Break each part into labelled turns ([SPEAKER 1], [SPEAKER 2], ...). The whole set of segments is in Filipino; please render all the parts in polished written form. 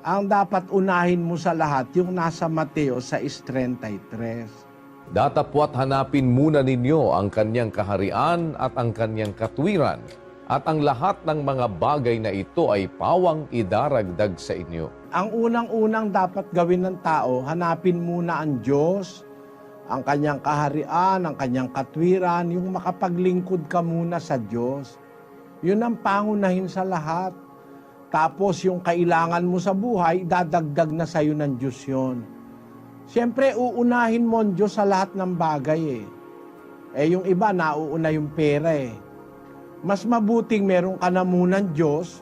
[SPEAKER 1] Ang dapat unahin mo sa lahat, yung nasa Mateo 6:33.
[SPEAKER 2] Datapwat hanapin muna ninyo ang kanyang kaharian at ang kanyang katwiran, at ang lahat ng mga bagay na ito ay pawang idaragdag sa inyo.
[SPEAKER 1] Ang unang-unang dapat gawin ng tao, hanapin muna ang Diyos, ang kanyang kaharian, ang kanyang katwiran, yung makapaglingkod ka muna sa Diyos. Yun ang pangunahin sa lahat. Tapos yung kailangan mo sa buhay, dadagdag na sa'yo ng Diyos yun. Siyempre, uunahin mo ang Diyos sa lahat ng bagay eh. Yung iba, nauuna yung pera eh. Mas mabuting meron ka na munang Diyos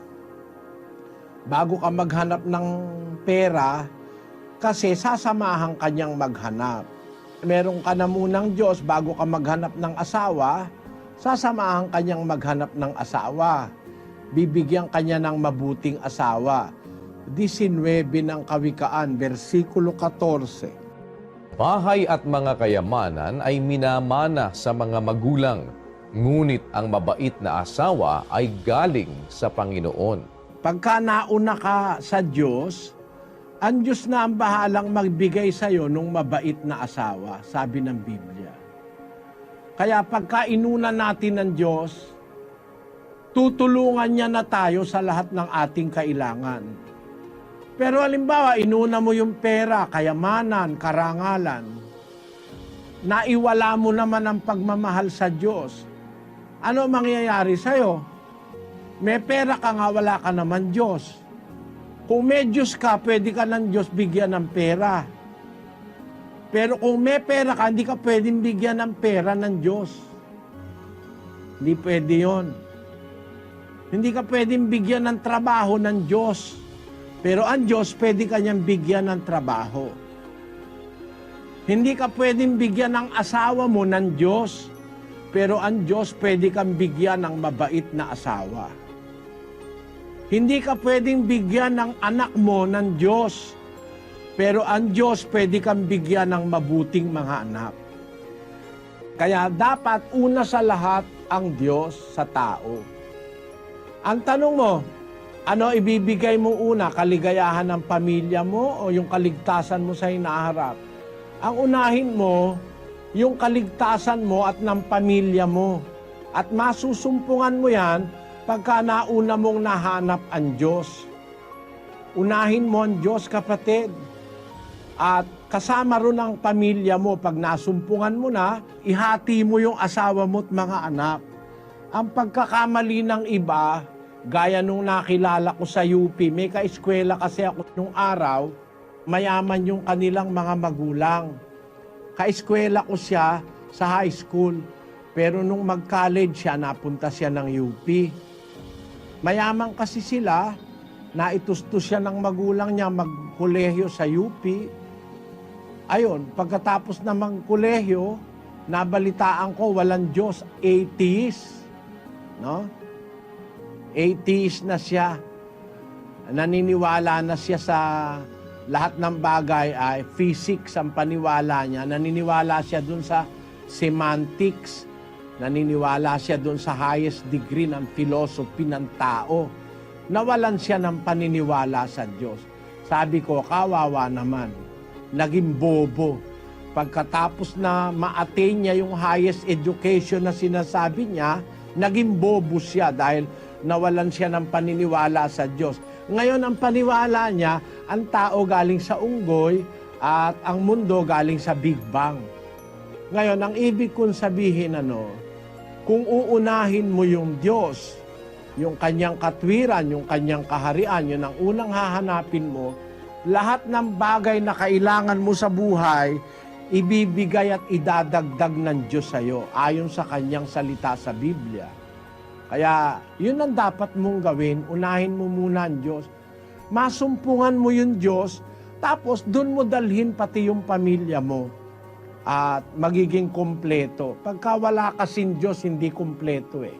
[SPEAKER 1] bago ka maghanap ng pera kasi sasamahan ka niyang maghanap. Meron ka na munang Diyos bago ka maghanap ng asawa, sasamahan ka niyang maghanap ng asawa. Bibigyan ka niya ng mabuting asawa. 19 ng Kawikaan, versikulo 14.
[SPEAKER 2] Bahay at mga kayamanan ay minamana sa mga magulang, ngunit ang mabait na asawa ay galing sa Panginoon.
[SPEAKER 1] Pagka nauna ka sa Diyos, ang Diyos na ang bahalang magbigay sa iyo ng mabait na asawa, sabi ng Biblia. Kaya pagka inuna natin ng Diyos, tutulungan niya na tayo sa lahat ng ating kailangan. Pero halimbawa, inuna mo yung pera, kayamanan, karangalan, naiwala mo naman ang pagmamahal sa Diyos. Ano mangyayari sa'yo? May pera ka nga, wala ka naman Diyos. Kung may Diyos ka, pwede ka ng Diyos bigyan ng pera. Pero kung may pera ka, hindi ka pwedeng bigyan ng pera ng Diyos. Hindi pwede yun. Hindi ka pwedeng bigyan ng trabaho ng Diyos. Pero ang Diyos, pwede ka niyang bigyan ng trabaho. Hindi ka pwedeng bigyan ng asawa mo ng Diyos. Pero ang Diyos, pwede kang bigyan ng mabait na asawa. Hindi ka pwedeng bigyan ng anak mo ng Diyos. Pero ang Diyos, pwede kang bigyan ng mabuting mga anak. Kaya dapat una sa lahat ang Diyos sa tao. Ang tanong mo, ano ibibigay mo una? Kaligayahan ng pamilya mo o yung kaligtasan mo sa hinaharap? Ang unahin mo, yung kaligtasan mo at ng pamilya mo. At masusumpungan mo yan pagka nauna mong nahanap ang Diyos. Unahin mo ang Diyos, kapatid. At kasama ron ang pamilya mo. Pag nasumpungan mo na, ihati mo yung asawa mo at mga anak. Ang pagkakamali ng iba, gaya nung nakilala ko sa UP, may ka-eskwela kasi ako nung araw, mayaman yung kanilang mga magulang. Ka-eskwela ko siya sa high school, pero nung mag-college siya, napunta siya ng UP. Mayaman kasi sila, naitustos siya ng magulang niya mag-kolehiyo sa UP. Ayun, pagkatapos na mag-kolehiyo, nabalitaan ko walang Diyos, atheist. No? Atheist na siya. Naniniwala na siya sa lahat ng bagay ay physics ang paniwala niya. Naniniwala siya dun sa semantics. Naniniwala siya dun sa highest degree ng philosophy ng tao. Nawalan siya ng paniniwala sa Diyos. Sabi ko, kawawa naman. Naging bobo. Pagkatapos na ma-attain niya yung highest education na sinasabi niya, naging bobo siya dahil nawalan siya ng paniniwala sa Diyos. Ngayon, ang paniwala niya, ang tao galing sa unggoy at ang mundo galing sa Big Bang. Ngayon, ang ibig kong sabihin, kung uunahin mo yung Diyos, yung kanyang katwiran, yung kanyang kaharian, yun ang unang hahanapin mo, lahat ng bagay na kailangan mo sa buhay, ibibigay at idadagdag ng Diyos sa iyo, ayon sa kanyang salita sa Biblia. Kaya, yun ang dapat mong gawin. Unahin mo muna ang Diyos. Masumpungan mo yung Diyos, tapos dun mo dalhin pati yung pamilya mo. At magiging kompleto. Pagka wala kasing Diyos, hindi kompleto eh.